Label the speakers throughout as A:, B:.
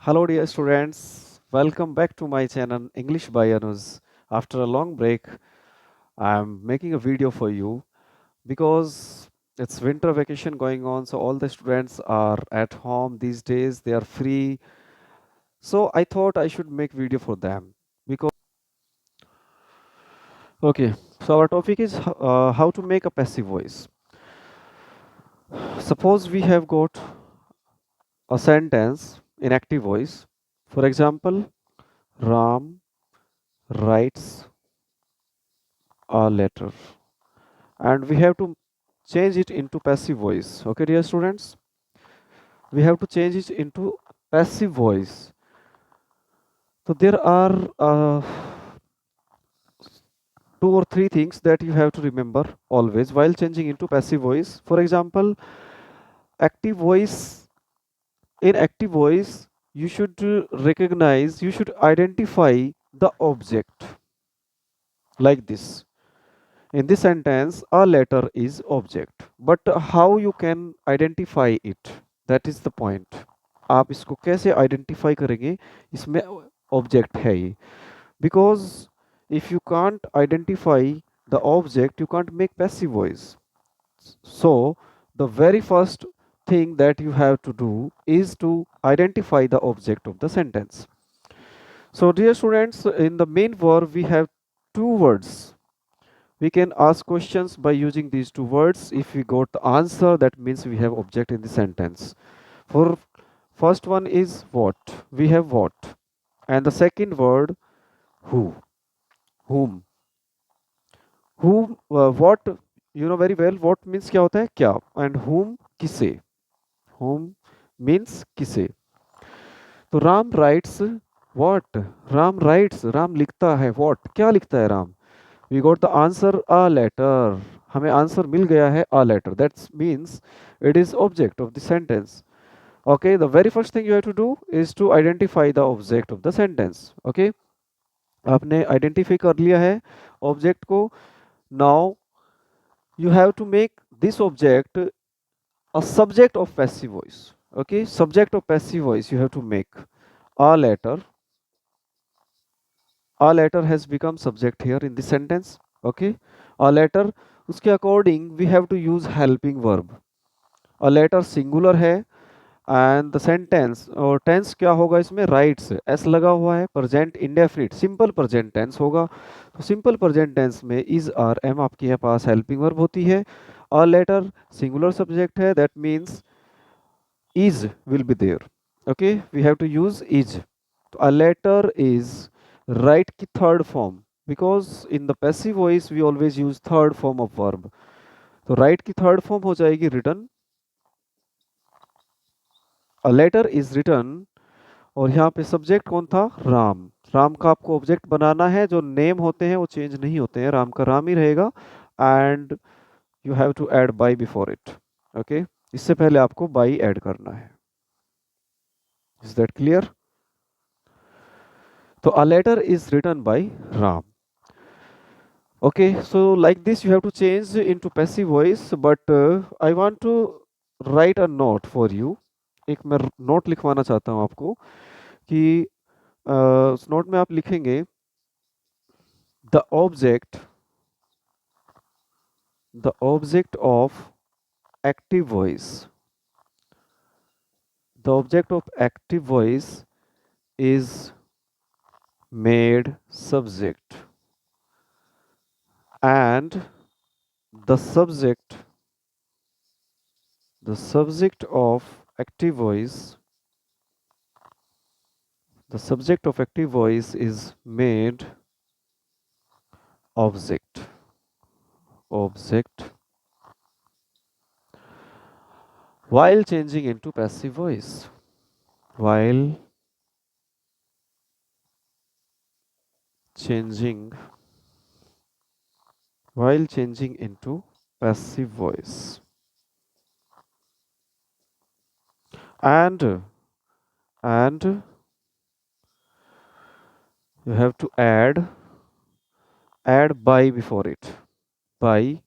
A: Hello, dear students. Welcome back to my channel English by Anuj. After a long break, I'm making a video for you because it's winter vacation going on, so all the students are at home these days. They are free, so I thought I should make video for them. Because okay, so our topic is how to make a passive voice. Suppose we have got a sentence in active voice. For example, Ram writes a letter, and we have to change it into passive voice. Okay, dear students, we have to change it into passive voice. So there are two or three things that you have to remember always while changing into passive voice. For example, active voice. In active voice, you should recognize, you should identify the object like this. In this sentence, a letter is object, but how you can identify it? That is the point. आप इसको कैसे identify करेंगे इसमें object है ये because if you can't identify the object you can't make passive voice so the very first thing that you have to do is to identify the object of the sentence. So dear students, in the main verb we have two words. We can ask questions by using these two words. If we got the answer, that means we have object in the sentence. For first one is what, we have what, and the second word who, whom. Whom, what, you know very well what means क्या होता है क्या, and whom किसे. Whom means किसे. तो Ram rights what, Ram rights, Ram लिखता है what, क्या लिखता है Ram. We got the answer a letter. हमें आंसर मिल गया है a letter. That means it is object of the sentence. Okay, the very first thing you have to do is to identify the object of the sentence. Okay, आपने identify कर लिया है object को. Now you have to make this object a subject of passive voice. Okay, subject of passive voice you have to make. A letter. A letter has become subject here in the sentence. Okay, a letter, उसके according we have to use helping verb. A letter singular है and the sentence और tense क्या होगा इसमें, writes, s लगा हुआ है, present indefinite, simple present tense होगा. तो simple present tense में is or am आपके यहाँ पास helping verb होती है. A letter singular subject है, that means is will be there. Okay, we have to use is. A letter is right की third form, because in the passive voice we always use third form of verb. तो right की third form हो जाएगी written. A letter is written. और यहाँ पे subject कौन था, राम. राम का आपको ऑब्जेक्ट बनाना है. जो नेम होते हैं वो चेंज नहीं होते हैं, राम का राम ही रहेगा. And you have to add by before it. Okay, इससे पहले आपको बाई ऐड करना है. Is that clear. तो a letter is written by Ram. Okay, so like this you have to change into passive voice, but I want to write a note for you. एक मैं note लिखवाना चाहता हूँ आपको कि उस नोट में आप लिखेंगे the object of active voice. The object of active voice is made subject, and the subject of active voice, is made object. While changing into passive voice. While changing into passive voice. And you have to add by before it. By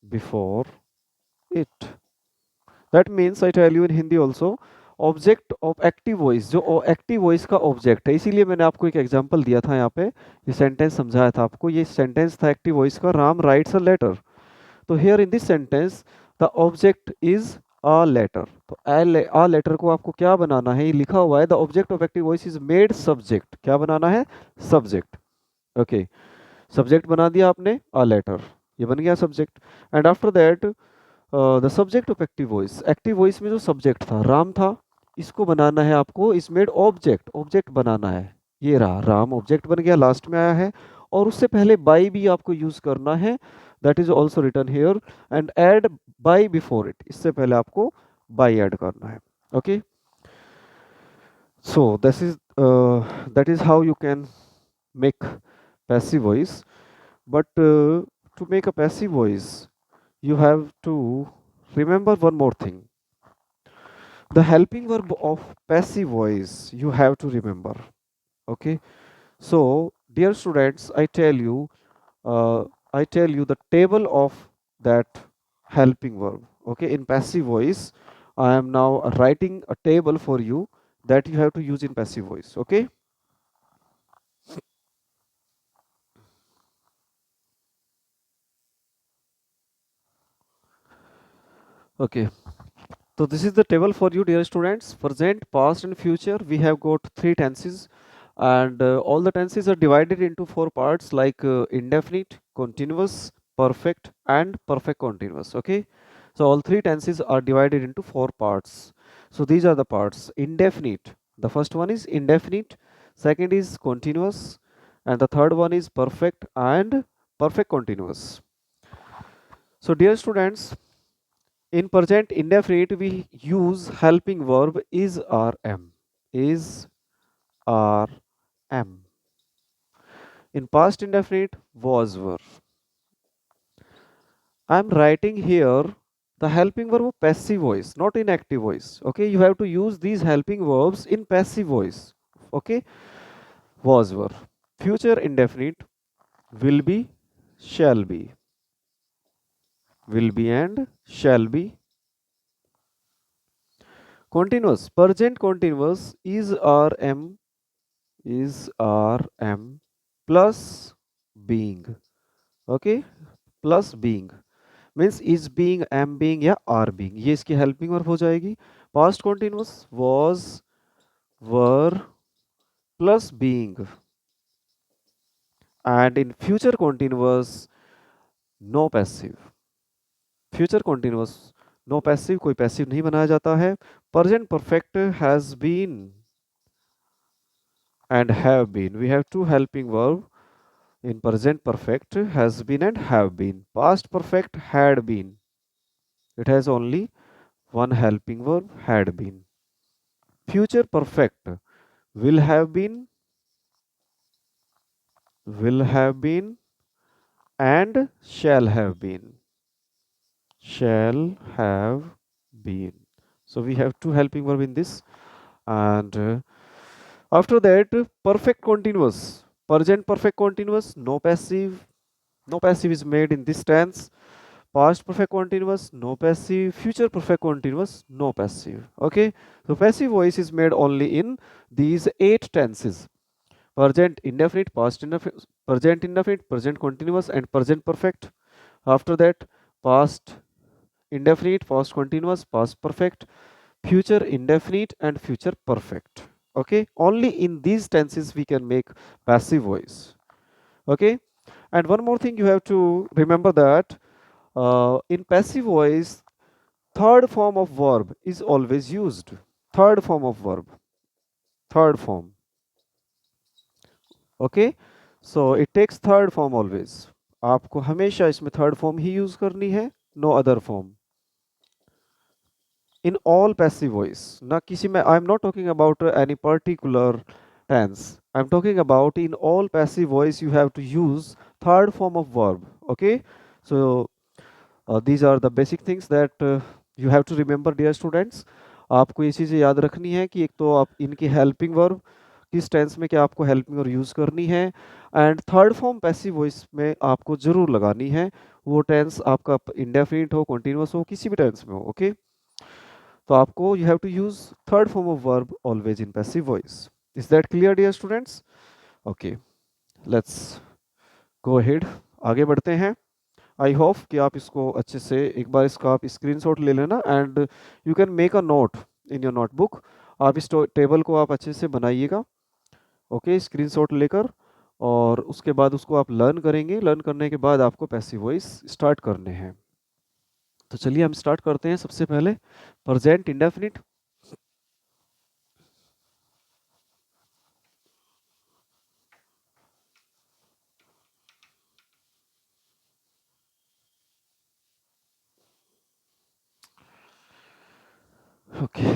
A: before it. That means I tell you in Hindi also, object of active voice, जो active voice का object है, इसीलिए मैंने आपको एक example दिया था यहाँ पे, ये सेंटेंस समझाया था आपको, ये सेंटेंस था एक्टिव वॉइस का, राम राइट्स अ लेटर। तो here in this sentence the object is a letter. तो अ लेटर को आपको क्या बनाना है, ये लिखा हुआ है the object of active voice is made subject, क्या बनाना है, सब्जेक्ट। ओके, सब्जेक्ट बना दिया आपने अ लेटर, ये बन गया subject. And after that the subject of active voice में जो सब्जेक्ट था राम था, इसको बनाना है आपको, इस मेड ऑब्जेक्ट, ऑब्जेक्ट बनाना है, ये रहा राम ऑब्जेक्ट बन गया, लास्ट में आया है। और उससे पहले बाई भी आपको यूज करना है, that is also written here, and add by before it, इससे पहले आपको बाई ऐड करना है। Okay, so that is how you can make passive voice. But to make a passive voice, you have to remember one more thing. The helping verb of passive voice you have to remember. Okay. So, dear students, I tell you the table of that helping verb. Okay. In passive voice, I am now writing a table for you that you have to use in passive voice. Okay. Okay. So this is the table for you, dear students. Present, past, and future. We have got three tenses, and all the tenses are divided into four parts, like indefinite, continuous, perfect, and perfect continuous. Okay, so all three tenses are divided into four parts. So these are the parts. Indefinite. The first one is indefinite. Second is continuous, and the third one is perfect and perfect continuous. So, dear students, in present indefinite, we use helping verb is or am. Is or am. In past indefinite, was were. I am writing here the helping verb of passive voice, not in active voice. Okay, you have to use these helping verbs in passive voice. Okay, was were. Future indefinite, will be, shall be. Will be and shall be. Continuous, present continuous is or am, is or am plus being. Okay, plus being means is being, am being या are being, ये इसकी helping verb हो जाएगी. Past continuous was, were plus being, and in future continuous no passive. Future continuous no passive, कोई passive नहीं बनाया जाता है. Present perfect has been and have been. We have two helping verb in present perfect, has been and have been. Past perfect had been. It has only one helping verb, had been. Future perfect will have been and shall have been. Shall have been. So we have two helping verb in this, and after that perfect continuous. Present perfect continuous, no passive. No passive is made in this tense. Past perfect continuous, no passive. Future perfect continuous, no passive. Okay, so passive voice is made only in these 8 tenses: present indefinite, past indefinite, present continuous, and present perfect. After that, past indefinite, past continuous, past perfect, future indefinite, and future perfect. Okay, only in these tenses we can make passive voice. Okay, and one more thing you have to remember, that in passive voice, third form of verb is always used. Third form of verb. Third form. Okay. So it takes third form always. आपको हमेशा इसमें third form ही use करनी है. No other form. In all passive voice. ना किसी में, I am not talking about any particular tense. I am talking about in all passive voice you have to use third form of verb. Okay. So these are the basic things that you have to remember, dear students. आपको ये चीज़ें याद रखनी है कि एक तो आप इनकी हेल्पिंग वर्ब किस टेंस में क्या आपको हेल्पिंग वर्ब यूज़ करनी है, and third form passive voice में आपको ज़रूर लगानी है. वो टेंस आपका इंडेफिनिट हो, कंटिन्यूअस हो, किसी भी टेंस में हो. ओके, तो आपको you have to use third form of verb always in passive voice. Is that clear dear students? Okay, let's go ahead, आगे बढ़ते हैं. आई होप कि आप इसको अच्छे से एक बार इसका आप स्क्रीनशॉट ले लेना and you can make a note in your notebook. आप इस टेबल को आप अच्छे से बनाइएगा, ओके, स्क्रीनशॉट लेकर. और उसके बाद उसको आप लर्न करेंगे. लर्न करने के बाद आपको पैसिव वॉइस स्टार्ट करने हैं. तो चलिए हम स्टार्ट करते हैं. सबसे पहले present indefinite. Okay,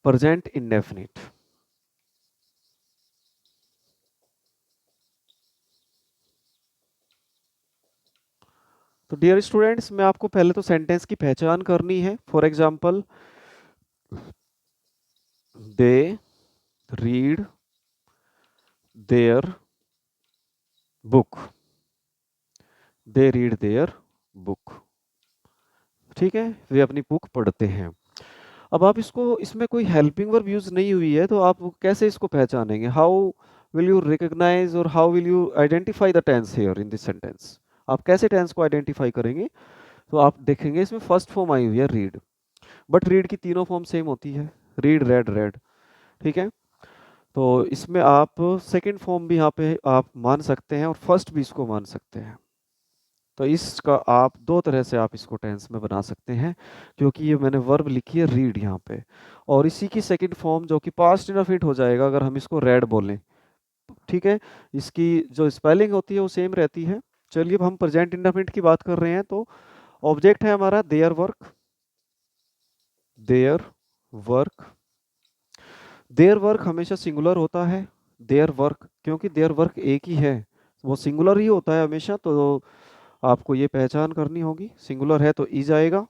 A: present indefinite. तो डियर स्टूडेंट्स, मैं आपको पहले तो सेंटेंस की पहचान करनी है. For example, they read their book. They read their book. ठीक है, वे अपनी बुक पढ़ते हैं. अब आप इसको, इसमें कोई हेल्पिंग वर्ब यूज नहीं हुई है, तो आप कैसे इसको पहचानेंगे? हाउ विल यू रिकॉग्नाइज और how will you identify the tense here in this sentence? आप कैसे टेंस को आइडेंटिफाई करेंगे? तो आप देखेंगे इसमें फर्स्ट फॉर्म आई हुई है रीड. बट रीड की तीनों फॉर्म सेम होती है, रीड, रेड, रेड. ठीक है, तो इसमें आप सेकंड फॉर्म भी यहाँ पे आप मान सकते हैं और फर्स्ट भी इसको मान सकते हैं. तो इसका आप दो तरह से आप इसको टेंस में बना सकते हैं, क्योंकि ये मैंने वर्ब लिखी है रीड यहाँ पे. और इसी की सेकंड फॉर्म जो कि पास्ट इंडेफिनिट हो जाएगा अगर हम इसको रेड बोलें. ठीक है, इसकी जो स्पेलिंग होती है वो सेम रहती है. चलिए, अब हम प्रेजेंट इंडेफिनिट की बात कर रहे हैं. तो ऑब्जेक्ट है हमारा their work. Their work. Their work हमेशा सिंगुलर होता है. देयर वर्क, क्योंकि देयर वर्क एक ही है, वो सिंगुलर ही होता है हमेशा. तो आपको ये पहचान करनी होगी. सिंगुलर है तो इज आएगा.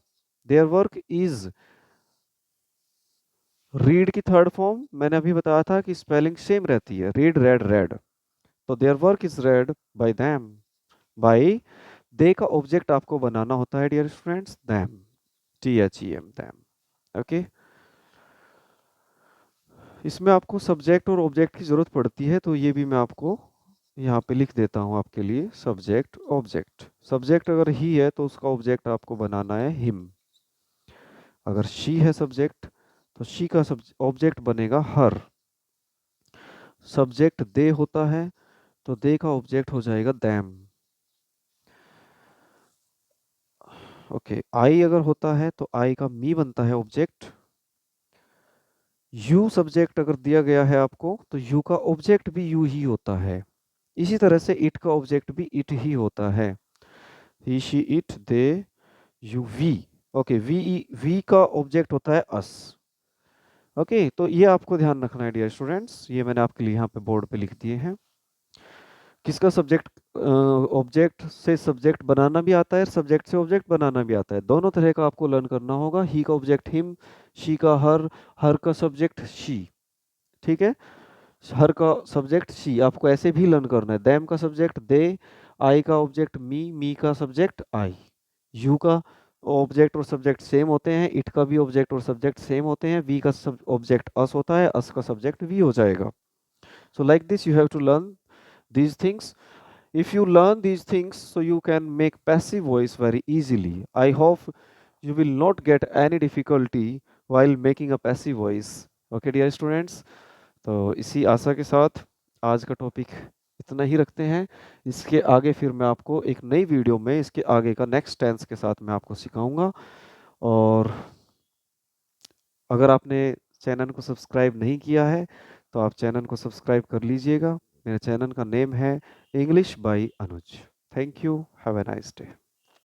A: Their work is. रीड की थर्ड फॉर्म मैंने अभी बताया था कि स्पेलिंग सेम रहती है, रीड, रेड, रेड. तो their work is read by them. By, they का ऑब्जेक्ट आपको बनाना होता है dear students, them. THEM, them. Okay, इसमें आपको सब्जेक्ट और ऑब्जेक्ट की जरूरत पड़ती है, तो ये भी मैं आपको यहाँ पे लिख देता हूँ आपके लिए. Subject, object. सब्जेक्ट अगर ही है तो उसका ऑब्जेक्ट आपको बनाना है हिम. अगर शी है सब्जेक्ट, तो शी का ऑब्जेक्ट बनेगा हर. सब्जेक्ट दे होता है तो दे का ऑब्जेक्ट हो जाएगा देम. ओके, आई अगर होता है तो आई का मी बनता है ऑब्जेक्ट. यू सब्जेक्ट अगर दिया गया है आपको तो यू का ऑब्जेक्ट भी यू ही होता है. इसी तरह से इट का ऑब्जेक्ट भी इट ही होता है. He, she, it, they, you, we. Okay, we का ऑब्जेक्ट होता है अस. ओके, तो ये आपको ध्यान रखना है डियर स्टूडेंट्स. ये मैंने आपके लिए यहाँ पे बोर्ड पे लिख दिए हैं. किसका सब्जेक्ट, ऑब्जेक्ट से सब्जेक्ट बनाना भी आता है, सब्जेक्ट से ऑब्जेक्ट बनाना भी आता है. दोनों तरह का आपको लर्न करना होगा. ही का ऑब्जेक्ट हिम, शी का हर का सब्जेक्ट शी. ठीक है, हर का सब्जेक्ट शी आपको ऐसे भी लर्न करना है. देम का सब्जेक्ट दे, आई का ऑब्जेक्ट मी का सब्जेक्ट आई. यू का ऑब्जेक्ट और सब्जेक्ट सेम होते हैं, इट का भी ऑब्जेक्ट और सब्जेक्ट सेम होते हैं, वी का ऑब्जेक्ट अस होता है, अस का सब्जेक्ट वी हो जाएगा. So like this you have to learn these things. If you learn these things, so you can make passive voice very easily. I hope you will not get any difficulty while making a passive voice. Okay dear students, तो इसी आशा के साथ आज का topic इतना ही रखते हैं. इसके आगे फिर मैं आपको एक नई वीडियो में इसके आगे का नेक्स्ट टेंस के साथ मैं आपको सिखाऊंगा. और अगर आपने चैनल को सब्सक्राइब नहीं किया है तो आप चैनल को सब्सक्राइब कर लीजिएगा. मेरे चैनल का नेम है English by Anuj. Thank you, have a nice day.